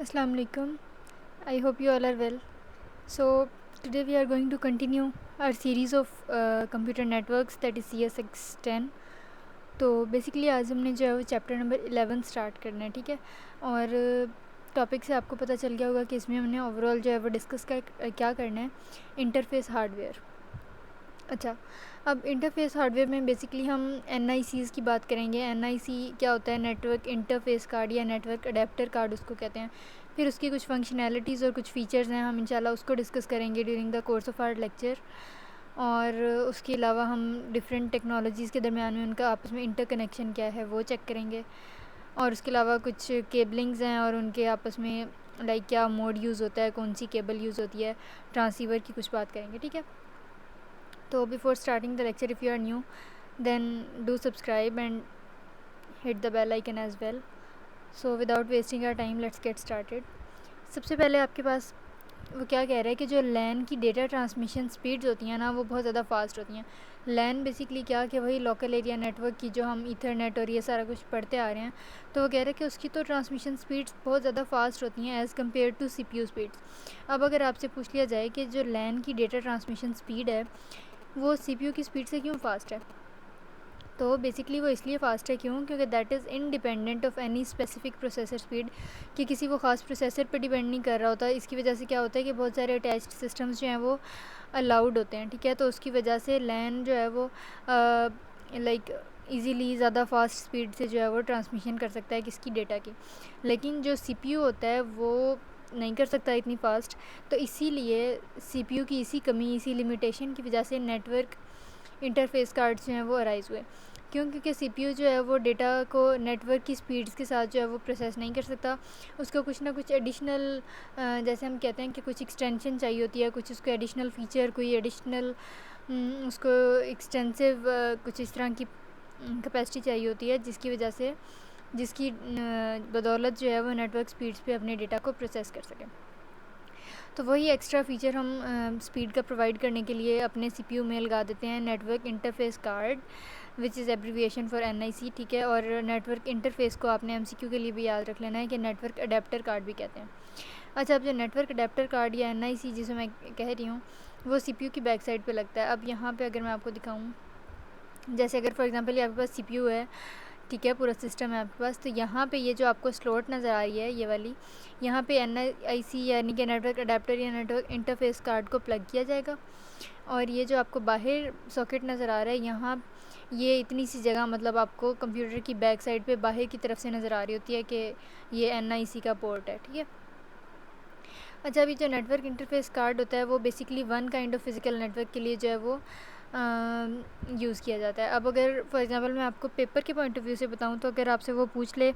Assalamu alaikum. I hope you all are well. So today we are going to continue our series of computer networks, that is CSX10. تو basically آج ہم نے جو ہے وہ chapter number 11 start کرنا ہے، ٹھیک ہے. اور ٹاپک سے آپ کو پتہ چل گیا ہوگا کہ اس میں ہم نے اوور آل جو ہے وہ ڈسکس کیا کرنا ہے، انٹرفیس ہارڈ ویئر. اچھا، اب انٹرفیس ہارڈ ویئر میں بیسکلی ہم این آئی سیز کی بات کریں گے. این آئی سی کیا ہوتا ہے؟ نیٹورک انٹرفیس کارڈ یا نیٹورک اڈیپٹر کارڈ اس کو کہتے ہیں. پھر اس کی کچھ فنکشنالٹیز اور کچھ فیچرز ہیں، ہم انشاءاللہ اس کو ڈسکس کریں گے during the course of our lecture. اور اس کے علاوہ ہم ڈفرینٹ ٹیکنالوجیز کے درمیان میں ان کا آپس میں انٹر کنیکشن کیا ہے وہ چیک کریں گے. اور اس کے علاوہ کچھ کیبلنگز ہیں اور ان کے آپس میں لائک کیا موڈ یوز ہوتا ہے، کون سی کیبل یوز ہوتی ہے، ٹرانسیور کی کچھ بات کریں گے، ٹھیک ہے. تو before starting the lecture if you are new then do subscribe and hit the bell icon as well. So without wasting our time let's get started. سب سے پہلے آپ کے پاس وہ کیا کہہ رہا ہے کہ جو لین کی ڈیٹا ٹرانسمیشن سپیڈز ہوتی ہیں نا وہ بہت زیادہ فاسٹ ہوتی ہیں. لین بیسکلی کیا کہ وہی لوکل ایریا نیٹ ورک کی جو ہم ایتھرنیٹ اور یہ سارا کچھ پڑھتے آ رہے ہیں. تو وہ کہہ رہے ہیں کہ اس کی تو ٹرانسمیشن سپیڈز بہت زیادہ فاسٹ ہوتی ہیں as compare to C P U speeds. اب اگر آپ سے پوچھ لیا جائے کہ جو لین کی ڈیٹا ٹرانسمیشن سپیڈ ہے وہ سی پی یو کی سپیڈ سے کیوں فاسٹ ہے، تو بیسکلی وہ اس لیے فاسٹ ہے کیونکہ that is independent of any specific processor speed, کہ کسی وہ خاص پروسیسر پہ ڈیپینڈ نہیں کر رہا ہوتا. اس کی وجہ سے کیا ہوتا ہے کہ بہت سارے اٹیچڈ سسٹمز جو ہیں وہ الاؤڈ ہوتے ہیں، ٹھیک ہے. تو اس کی وجہ سے لین جو ہے وہ لائک ایزیلی زیادہ فاسٹ اسپیڈ سے جو ہے وہ ٹرانسمیشن کر سکتا ہے کس کی ڈیٹا کی. لیکن جو سی پی یو ہوتا ہے وہ نہیں کر سکتا اتنی فاسٹ. تو اسی لیے سی پی یو کی اسی کمی، اسی لمیٹیشن کی وجہ سے نیٹورک انٹرفیس کارڈز جو ہیں وہ ارائز ہوئے. کیونکہ سی پی یو جو ہے وہ ڈیٹا کو نیٹ ورک کی سپیڈز کے ساتھ جو ہے وہ پروسیس نہیں کر سکتا. اس کو کچھ نہ کچھ ایڈیشنل جیسے ہم کہتے ہیں کہ کچھ ایکسٹینشن چاہیے ہوتی ہے، کچھ اس کو ایڈیشنل فیچر، کوئی ایڈیشنل اس کو ایکسٹینسو کچھ اس طرح کی کیپیسٹی چاہیے ہوتی ہے جس کی بدولت جو ہے وہ نیٹ ورک سپیڈز پہ اپنے ڈیٹا کو پروسیس کر سکیں. تو وہی ایکسٹرا فیچر ہم سپیڈ کا پرووائڈ کرنے کے لیے اپنے سی پی یو میں لگا دیتے ہیں network interface card which is abbreviation for N I C, ٹھیک ہے. اور نیٹورک انٹرفیس کو آپ نے ایم سی کیو کے لیے بھی یاد رکھ لینا ہے کہ نیٹورک اڈیپٹر کارڈ بھی کہتے ہیں. اچھا، اب جو نیٹورک اڈیپٹر کارڈ یا این آئی سی جسے میں کہہ رہی ہوں وہ سی پی یو کی بیک سائڈ پہ لگتا ہے. اب یہاں پہ اگر میں آپ کو دکھاؤں، جیسے اگر فار ایگزامپل یہ آپ کے پاس سی پی یو ہے، ٹھیک ہے، پورا سسٹم ہے آپ کے پاس، تو یہاں پہ یہ جو آپ کو سلوٹ نظر آ رہی ہے یہ والی، یہاں پہ این آئی سی یعنی کہ نیٹورک اڈیپٹر یا نیٹورک انٹرفیس کارڈ کو پلگ کیا جائے گا. اور یہ جو آپ کو باہر ساکٹ نظر آ رہا ہے یہاں، یہ اتنی سی جگہ مطلب آپ کو کمپیوٹر کی بیک سائڈ پہ باہر کی طرف سے نظر آ رہی ہوتی ہے کہ یہ این آئی سی کا پورٹ ہے، ٹھیک ہے. اچھا، ابھی جو نیٹورک انٹرفیس کارڈ ہوتا ہے وہ basically one kind of physical network کے لیے جو ہے وہ یوز کیا جاتا ہے. اب اگر فار ایگزامپل میں آپ کو پیپر کے پوائنٹ آف ویو سے بتاؤں تو اگر آپ سے وہ پوچھ لے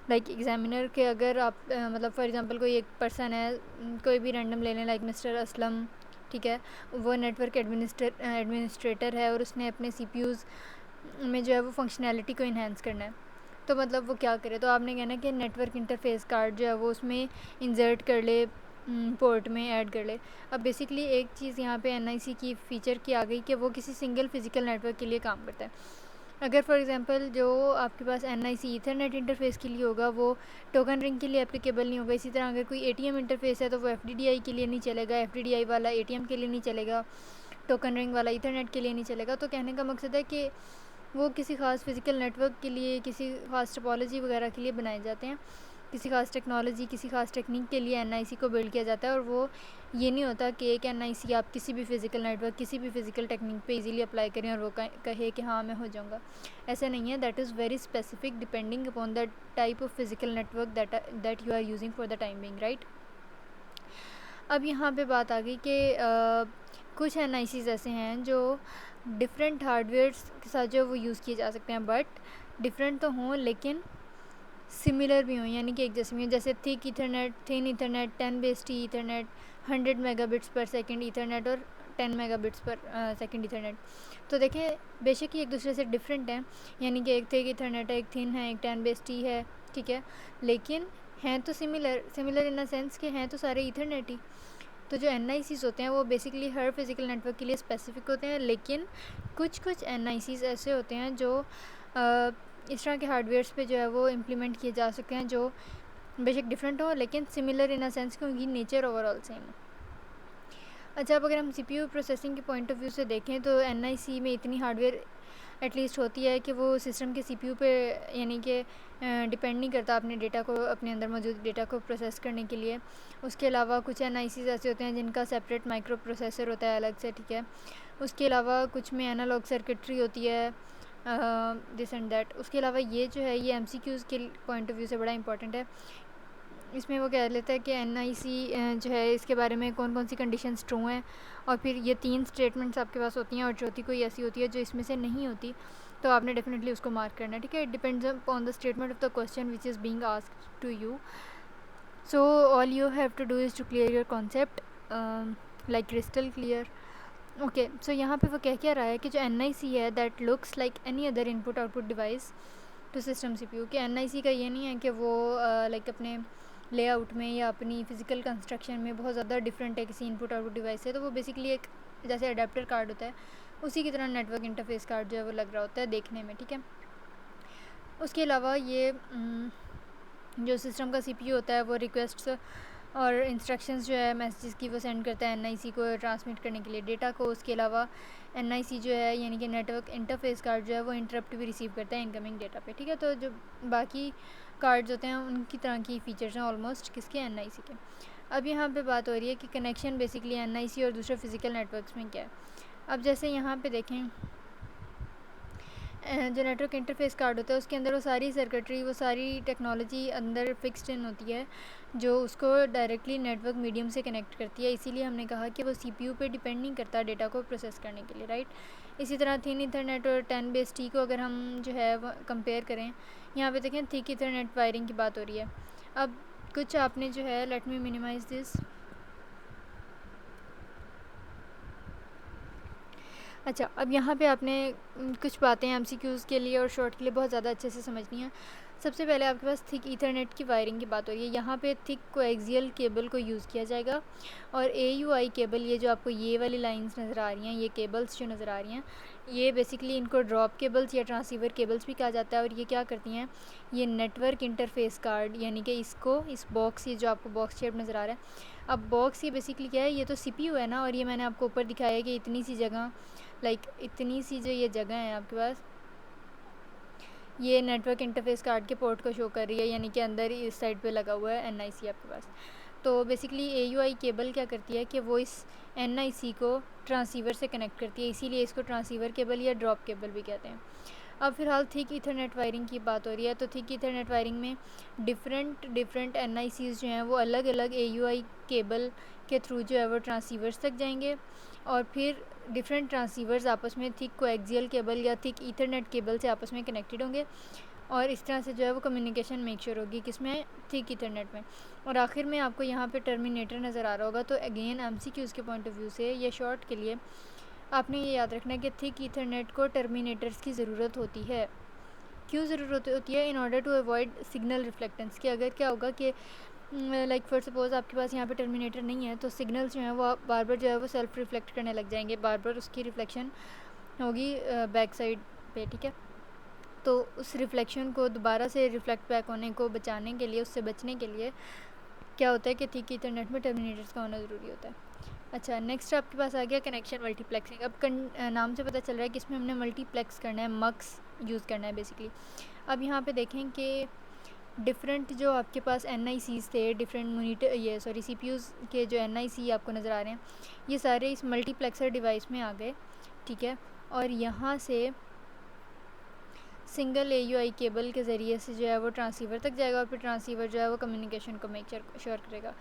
لائک ایگزامینر کہ اگر آپ مطلب فار ایگزامپل کوئی ایک پرسن ہے، کوئی بھی رینڈم لے لیں لائک مسٹر اسلم، ٹھیک ہے، وہ نیٹورک ایڈمنسٹریٹر ہے اور اس نے اپنے سی پی یوز میں جو ہے وہ فنکشنالٹی کو انہینس کرنا ہے، تو مطلب وہ کیا کرے؟ تو آپ نے کہنا کہ نیٹورک انٹرفیس کارڈ جو ہے وہ اس میں انسرٹ کر لے، پورٹ میں ایڈ کر لے. اب بیسکلی ایک چیز یہاں پہ این آئی سی کی فیچر کی آ گئی کہ وہ کسی سنگل فزیکل نیٹ ورک کے لیے کام کرتا ہے. اگر فار ایگزامپل جو آپ کے پاس N I C Ethernet interface کے لیے ہوگا وہ ٹوکن رنگ کے لیے اپلیکیبل نہیں ہوگا. اسی طرح اگر کوئی اے ٹی ایم انٹرفیس ہے تو وہ ایف ڈی ڈی آئی کے لیے نہیں چلے گا، ایف ڈی ڈی آئی والا اے ٹی ایم کے لیے نہیں چلے گا، ٹوکن رنگ والا ایتھرنیٹ کے لیے نہیں چلے گا. تو کہنے کا مقصد ہے کہ وہ کسی خاص فزیکل نیٹ ورک کے لیے، کسی خاص ٹپالوجی وغیرہ کے لیے بنائے جاتے ہیں، کسی خاص ٹیکنالوجی، کسی خاص ٹیکنیک کے لیے این آئی سی کو بلڈ کیا جاتا ہے. اور وہ یہ نہیں ہوتا کہ ایک این آئی سی آپ کسی بھی فزیکل نیٹ ورک، کسی بھی فزیکل ٹیکنیک پہ ایزیلی اپلائی کریں اور وہ کہے کہ ہاں میں ہو جاؤں گا. ایسا نہیں ہے. That is very specific depending upon that type of physical network that you are using for the time being, right. اب یہاں پہ بات آ گئی کہ کچھ این آئی سیز ایسے ہیں جو ڈفرینٹ ہارڈ ویئرس کے ساتھ جو وہ یوز کیے جا سکتے ہیں، بٹ ڈفرینٹ تو ہوں لیکن سملر بھی ہوں، یعنی کہ ایک جیسے بھی ہوں. جیسے thick Ethernet, thin Ethernet, 10 base T Ethernet, 100 mega bits per second Ethernet اور 10 mega bits per second Ethernet. تو دیکھیں بے شک ہی ایک دوسرے سے ڈفرینٹ ہیں، یعنی کہ ایک تھک ایتھرنیٹ ہے، ایک تھن ہے، ایک 10 بیس ٹی ہے، ٹھیک ہے، لیکن ہیں تو سملر ان اے سینس کہ ہیں تو سارے ایتھرنیٹ ہی. تو جو این آئی سیز ہوتے ہیں وہ بیسکلی ہر فزیکل نیٹ ورک کے لیے اسپیسیفک ہوتے ہیں، لیکن کچھ این آئی سیز ایسے ہوتے ہیں جو اس طرح کے ہارڈ ویئرس پہ جو ہے وہ امپلیمنٹ کیے جا سکتے ہیں جو بے شک ڈفرینٹ ہو لیکن سملر ان اے سینس کہ ان کی نیچر اوور آل سیم ہے. اچھا اب اگر ہم سی پی یو پروسیسنگ کے پوائنٹ آف ویو سے دیکھیں تو این آئی سی میں اتنی ہارڈ ویئر ایٹ لیسٹ ہوتی ہے کہ وہ سسٹم کے سی پی یو پہ یعنی کہ ڈپینڈ نہیں کرتا اپنے ڈیٹا کو اپنے اندر موجود ڈیٹا کو پروسیس کرنے کے لیے. اس کے علاوہ کچھ این آئی سیز ایسے ہوتے ہیں جن کا سیپریٹ مائکرو پروسیسر ہوتا ہے الگ سے, ٹھیک ہے. اس کے علاوہ کچھ میں انالوگ سرکٹری ہوتی ہے دس اینڈ دیٹ. اس کے علاوہ یہ جو ہے یہ ایم سی کیوز کے پوائنٹ آف ویو سے بڑا امپورٹنٹ ہے. اس میں وہ کہہ لیتا ہے کہ این آئی سی جو ہے اس کے بارے میں کون کون سی کنڈیشنز ٹرو ہیں, اور پھر یہ 3 اسٹیٹمنٹس آپ کے پاس ہوتی ہیں اور چوتھی کوئی ایسی ہوتی ہے جو اس میں سے نہیں ہوتی, تو آپ نے ڈیفینیٹلی اس کو مارک کرنا ہے, ٹھیک ہے. It depends on the statement of the question which is being asked to you. So all you have to do is to clear your concept like crystal clear. Okay so یہاں پہ وہ کہہ رہا ہے کہ جو این آئی سی ہے that looks like any other input output device to system C P U. کہ این آئی سی کا یہ نہیں ہے کہ وہ لائک اپنے لے آؤٹ میں یا اپنی فزیکل کنسٹرکشن میں بہت زیادہ ڈفرینٹ ہے کسی ان پٹ آؤٹ پٹ ڈیوائس سے, تو وہ بیسکلی ایک جیسے اڈیپٹر کارڈ ہوتا ہے اسی کی طرح نیٹ ورک انٹرفیس کارڈ جو ہے وہ لگ رہا ہوتا ہے دیکھنے میں, ٹھیک ہے. اس کے علاوہ یہ جو سسٹم کا سی پی یو ہوتا ہے وہ ریکویسٹس اور انسٹرکشنز جو ہے میسیجز کی وہ سینڈ کرتا ہے این آئی سی کو ٹرانسمٹ کرنے کے لیے ڈیٹا کو. اس کے علاوہ این آئی سی جو ہے یعنی کہ نیٹ ورک انٹرفیس کارڈ جو ہے وہ انٹرپٹ بھی ریسیو کرتا ہے انکمنگ ڈیٹا پہ, ٹھیک ہے. تو جو باقی کارڈز ہوتے ہیں ان کی طرح کی فیچرز ہیں آلموسٹ کس کے, این آئی سی کے. اب یہاں پہ بات ہو رہی ہے کہ کنیکشن بیسکلی این آئی سی اور دوسرے فزیکل نیٹ ورکس میں کیا ہے. اب جیسے یہاں پہ دیکھیں جو نیٹ ورک انٹرفیس کارڈ ہوتا ہے اس کے اندر وہ ساری سرکٹری وہ ساری ٹیکنالوجی اندر فکسڈ ان ہوتی ہے جو اس کو ڈائریکٹلی نیٹ ورک میڈیم سے کنیکٹ کرتی ہے. اسی لیے ہم نے کہا کہ وہ سی پی یو پہ ڈیپینڈ نہیں کرتا ڈیٹا کو پروسیس کرنے کے لیے, رائٹ. اسی طرح تھن ایتھرنیٹ اور 10 کو اگر ہم جو ہے وہ کمپیئر کریں, یہاں پہ دیکھیں تھک ایتھرنیٹ وائرنگ کی بات ہو رہی ہے. اب کچھ آپ نے جو ہے لیٹ می مینیمائز دس. اچھا اب یہاں پہ آپ نے کچھ باتیں ایم سی کیوز کے لیے اور شارٹ کے لیے بہت زیادہ اچھے سے سمجھنی ہیں. سب سے پہلے آپ کے پاس تھک ایتھرنیٹ کی وائرنگ کی بات ہو رہی ہے. یہاں پہ تھک کو ایکزیل کیبل کو یوز کیا جائے گا, اور اے یو آئی کیبل یہ جو آپ کو یہ والی لائنز نظر آ رہی ہیں, یہ کیبلز جو نظر آ رہی ہیں, یہ بیسکلی ان کو ڈراپ کیبلز یا ٹرانسیور کیبلز بھی کہا جاتا ہے. اور یہ کیا کرتی ہیں, یہ نیٹ ورک انٹرفیس کارڈ یعنی کہ اس کو اس باکس, یہ جو آپ کو باکس شیپ نظر آ رہا ہے, اب باکس یہ بیسکلی کیا ہے, یہ تو سی پی یو ہے نا, اور یہ میں نے آپ کو اوپر دکھایا ہے کہ اتنی سی جگہ لائک اتنی سی جو یہ جگہ ہے آپ کے پاس, یہ نیٹ ورک انٹرفیس کارڈ کے پورٹ کو شو کر رہی ہے, یعنی کہ اندر اس سائڈ پہ لگا ہوا ہے این آئی سی آپ کے پاس. تو basically a you I cable کیا کرتی ہے کہ وہ اس این آئی سی کو ٹرانسیور سے کنیکٹ کرتی ہے, اسی لیے اس کو ٹرانسیور کیبل یا ڈراپ کیبل بھی کہتے ہیں. اب فی الحال تھک ایتھرنیٹ وائرنگ کی بات ہو رہی ہے, تو تھک ایتھرنیٹ وائرنگ میں ڈفرینٹ این آئی سیز جو ہیں وہ الگ الگ اے یو آئی کیبل کے تھرو جو ہے وہ ٹرانسیورس تک جائیں گے, اور پھر ڈفرینٹ ٹرانسیورز آپس میں تھک کو ایکزیل کیبل یا تھک ایتھرنیٹ کیبل سے آپس میں کنیکٹڈ ہوں گے, اور اس طرح سے جو ہے وہ کمیونیکیشن میک شور ہوگی کس میں, تھک ایتھرنیٹ میں. اور آخر میں آپ کو یہاں پہ ٹرمینیٹر نظر آ رہا ہوگا. تو اگین ایم سی کیوز کے پوائنٹ آف ویو سے یہ شارٹ کے لیے آپ نے یہ یاد رکھنا ہے کہ تھک ایتھرنیٹ کو ٹرمینیٹرز کی ضرورت ہوتی ہے. کیوں ضرورت ہوتی ہے؟ In order to avoid signal reflectance. کہ اگر کیا ہوگا کہ لائک فار سپوز آپ کے پاس یہاں پہ ٹرمینیٹر نہیں ہے, تو سگنلز جو ہیں وہ بار بار جو ہے وہ سیلف ریفلیکٹ کرنے لگ جائیں گے, بار بار اس کی ریفلیکشن ہوگی بیک سائڈ پہ, ٹھیک ہے. تو اس ریفلیکشن کو دوبارہ سے ریفلیکٹ بیک ہونے کو بچانے کے لیے, اس سے بچنے کے لیے کیا ہوتا ہے کہ تھک ایتھرنیٹ میں ٹرمینیٹرز کا ہونا ضروری ہوتا ہے. اچھا نیکسٹ آپ کے پاس آ گیا کنیکشن ملٹی پلیکسنگ. اب نام سے پتہ چل رہا ہے کہ اس میں ہم نے ملٹی پلیکس کرنا ہے, مکس یوز کرنا ہے بیسکلی. اب یہاں پہ دیکھیں کہ ڈفرینٹ جو آپ کے پاس این آئی سیز تھے, ڈفرینٹ سی پی یوز کے جو این آئی سی آپ کو نظر آ رہے ہیں, یہ سارے اس ملٹی پلیکسر ڈیوائس میں آ گئے, ٹھیک ہے. اور یہاں سے single a you I cable کے ذریعے سے جو ہے وہ ٹرانسیور تک جائے گا, اور پھر ٹرانسیور جو ہے وہ کمیونیکیشن کو میک شور کرے گا.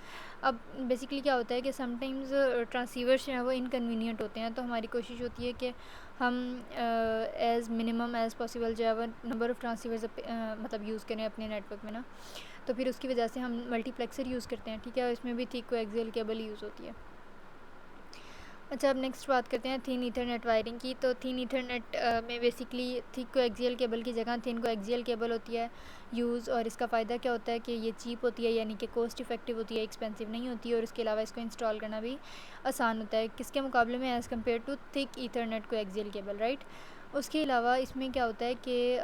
اب بیسکلی کیا ہوتا ہے کہ سم ٹائمز ٹرانسیورس جو ہیں وہ انکنوینئنٹ ہوتے ہیں, تو ہماری کوشش ہوتی ہے کہ ہم ایز منیمم ایز پاسیبل جو ہے وہ نمبر آف ٹرانسیورز مطلب یوز کریں اپنے نیٹ ورک میں نا, تو پھر اس کی وجہ سے ہم ملٹی پلیکسر یوز کرتے ہیں, ٹھیک ہے. اور اس میں بھی تھک کو ایکزیل کیبل یوز ہوتی ہے. اچھا اب نیکسٹ بات کرتے ہیں تھن ایتھرنیٹ وائرنگ کی. تو تھن ایتھرنیٹ میں بیسکلی تھک کو ایکزیل کیبل کی جگہ تھن کو ایکزیل کیبل ہوتی ہے یوز, اور اس کا فائدہ کیا ہوتا ہے کہ یہ چیپ ہوتی ہے, یعنی کہ کوسٹ افیکٹو ہوتی ہے, ایکسپینسو نہیں ہوتی ہے, اور اس کے علاوہ اس کو انسٹال کرنا بھی آسان ہوتا ہے کس کے مقابلے میں, ایز کمپیئر ٹو تھک ایتھرنیٹ کو ایکزیل کیبل, رائٹ. اس کے علاوہ اس میں کیا ہوتا ہے کہ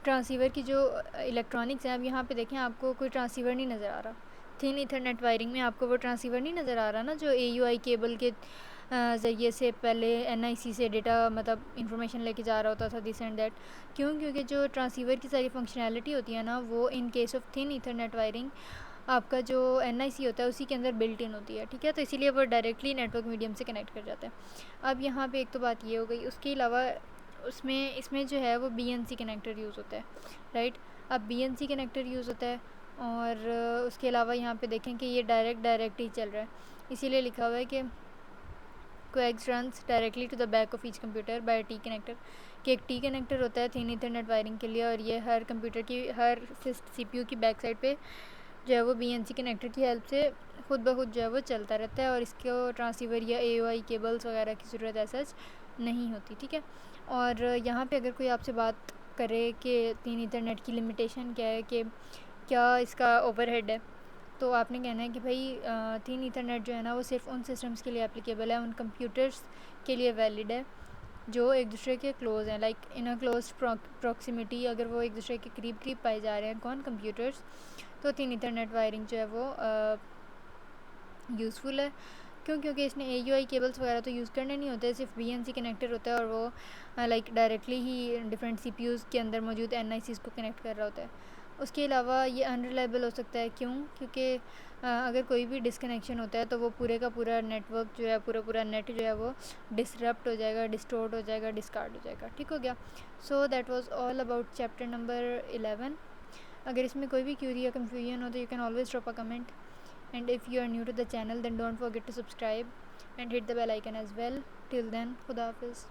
ٹرانسیور کی جو الیکٹرانکس ہیں، اب یہاں پہ دیکھیں آپ کو کوئی ٹرانسیور نہیں نظر آ رہا. تھن ایتھرنیٹ وائرنگ میں آپ کو وہ ٹرانسیور نہیں نظر آ رہا نا جو اے یو آئی کیبل کے ذریعے سے پہلے این آئی سی سے ڈیٹا مطلب انفارمیشن لے کے جا رہا ہوتا تھا دس اینڈ دیٹ. کیونکہ جو ٹرانسیور کی ساری فنکشنالٹی ہوتی ہے نا وہ in case of thin Ethernet wiring آپ کا جو این آئی سی ہوتا ہے اسی کے اندر بلٹ ان ہوتی ہے. ٹھیک ہے، تو اسی لیے وہ ڈائریکٹلی نیٹ ورک میڈیم سے کنیکٹ کر جاتا ہے. اب یہاں پہ ایک تو بات یہ ہو گئی. اس کے علاوہ اس میں جو ہے وہ B N C connector use ہوتا ہے، رائٹ. اب B N C connector use ہوتا ہے اور اس کے علاوہ یہاں پہ دیکھیں کہ یہ ڈائریکٹ ہی چل رہا ہے. اسی لیے لکھا ہوا ہے کہ coax runs directly to the back of each computer by T connector, کہ ایک ٹی کنیکٹر ہوتا ہے تھن ایتھرنیٹ وائرنگ کے لیے، اور یہ ہر کمپیوٹر کی ہر سی پی یو کی بیک سائڈ پہ جو ہے وہ بی این سی کنیکٹر کی ہیلپ سے خود بخود جو ہے وہ چلتا رہتا ہے، اور اس کو ٹرانسیور یا اے او آئی کیبلز وغیرہ کی ضرورت ایسا نہیں ہوتی. ٹھیک ہے، اور یہاں پہ اگر کوئی آپ سے بات کرے کہ تین ایتھرنیٹ کی لمیٹیشن کیا ہے، کہ کیا اس کا اوور ہیڈ ہے، تو آپ نے کہنا ہے کہ بھائی تین ایتھرنیٹ جو ہے نا وہ صرف ان سسٹمز کے لیے اپلیکیبل ہے، ان کمپیوٹرز کے لیے ویلڈ ہے جو ایک دوسرے کے کلوز ہیں، like in a close proximity. اگر وہ ایک دوسرے کے قریب پائے جا رہے ہیں کون کمپیوٹرز، تو تین ایتھرنیٹ وائرنگ جو ہے وہ یوزفل ہے. کیونکہ اس نے اے یو آئی کیبلز وغیرہ تو یوز کرنے نہیں ہوتے، صرف بی این سی کنیکٹر ہوتا ہے، اور وہ لائک ڈائریکٹلی ہی ڈفرینٹ سی پی یوز کے اندر موجود این آئی سیز کو کنیکٹ کر رہا ہوتا ہے. اس کے علاوہ یہ انریلائبل ہو سکتا ہے. کیونکہ اگر کوئی بھی ڈسکنیکشن ہوتا ہے تو وہ پورے کا پورا نیٹ ورک جو ہے پورا نیٹ جو ہے وہ ڈسرپٹ ہو جائے گا، ڈسٹورٹ ہو جائے گا، ڈسکارڈ ہو جائے گا. ٹھیک ہو گیا. So that was all about chapter number 11. اگر اس میں کوئی بھی کیوری یا کنفیوژن ہو تو you can always drop a comment. And if you are new to the channel then don't forget to subscribe and hit the bell icon as well. Till then, Khuda Hafiz.